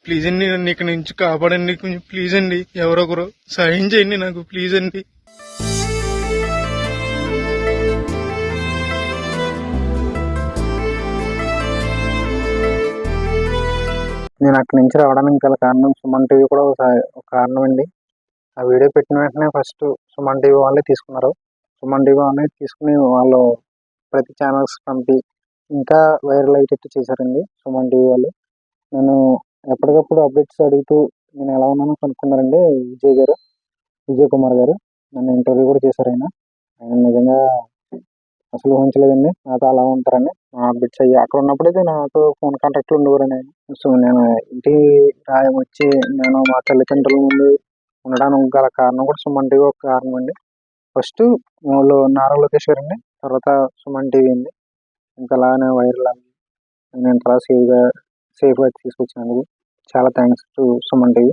Please అండి నన్ను ఇక్కడ నుంచి కాపాడండి, కొంచెం ప్లీజ్ అండి, ఎవరొకరు సాయం చేయండి నాకు, ప్లీజ్ అండి. నేను అక్కడి నుంచి రావడానికి గల కారణం సుమన్ టీవీ కూడా ఒక కారణం అండి. ఆ వీడియో పెట్టిన వెంటనే ఫస్ట్ సుమన్ టీవీ వాళ్ళే తీసుకున్నారు. సుమన్ టీవీ వాళ్ళే తీసుకుని వాళ్ళు ప్రతి ఛానల్స్ పంపి ఇంకా వైరల్ అయ్యేటట్టు చేశారండి సుమన్ టీవీ వాళ్ళు. నేను ఎప్పటికప్పుడు అప్డేట్స్ అడుగుతూ నేను ఎలా ఉన్నానో కనుక్కున్నారండి విజయ్ కుమార్ గారు. నన్ను ఇంటర్వ్యూ కూడా చేశారు ఆయన. నిజంగా అసలు ఊహించలేదండి నాతో అలా ఉంటారని. అప్డేట్స్ అయ్యి అక్కడ ఉన్నప్పుడైతే నాతో ఫోన్ కాంటాక్ట్లో ఉండేవారని ఆయన. సో నేను ఇంటి వచ్చి నేను మా తల్లిదండ్రుల ముందు ఉండడానికి గల కారణం కూడా సుమన్ టీవీ ఒక కారణం అండి. ఫస్ట్ వాళ్ళు నారా లోకేష్ గారు అండి, తర్వాత సుమన్ టీవీ అండి. ఇంకా అలానే వైరల్ అయ్యి నేను ఇంతలా సేఫ్గా తీసుకొచ్చినందుకు చాలా థ్యాంక్స్ టు సుమన్ టీవీ.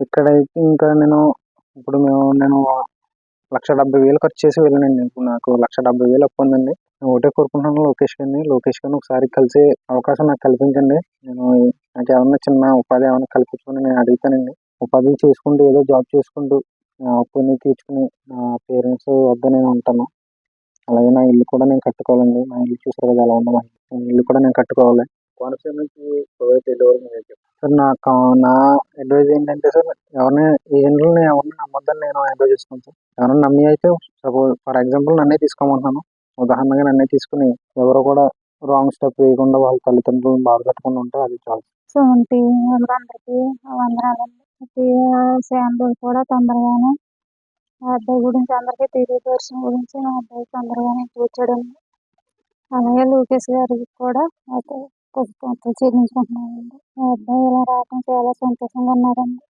ఇక్కడైతే ఇంకా నేను 1,70,000 ఖర్చు చేసి వెళ్ళానండి. ఇప్పుడు నాకు 1,70,000 అప్పు ఉందండి. నేను ఒకటే కోరుకుంటున్నాను లోకేష్ గారిని ఒకసారి కలిసే అవకాశం నాకు కల్పించండి. నాకు ఏమన్నా చిన్న ఉపాధి ఏమైనా కల్పించమని నేను అడుగుతానండి. ఉపాధి చేసుకుంటూ ఏదో జాబ్ చేసుకుంటూ నా అప్పుని తీర్చుకుని నా పేరెంట్స్ వద్ద నేను ఉంటాను. అలాగే నా ఇల్లు కూడా నేను కట్టుకోవాలండి. నా ఇల్లు చూసారు కదా ఎలా ఉందో, నా ఇల్లు కూడా నేను కట్టుకోవాలి. సార్ నా అడ్వైజ్ ఏంటంటే సార్, ఎవరిని నమ్మొద్దని నేను అడ్వైజ్ చేస్తున్నాను సార్. ఎవరైనా నమ్మి అయితే సపోజ్ ఫర్ ఎగ్జాంపుల్ నన్నే తీసుకోమంటున్నాను. ఉదాహరణగా నన్నే తీసుకుని ఎవరు కూడా రాంగ్ స్టెప్ వేయకుండా వాళ్ళ తల్లిదండ్రులను బాధ పెట్టకుండా ఉంటే అది చాలు. సుమన్ టీవీ అందరికీ వందనాలండి. శాంపుల్ కూడా తొందరగానే మా అబ్బాయి గురించి అందరికీ తెలియపరిచిన గురించి మా అబ్బాయి తొందరగానే కూర్చోడండి. అలాగే లోకేష్ గారికి కూడా అయితే కృతజ్ఞతలు చెల్లించుకుంటున్నానండి. మా అబ్బాయి ఇలా రావడం చాలా సంతోషంగా ఉన్నారండి.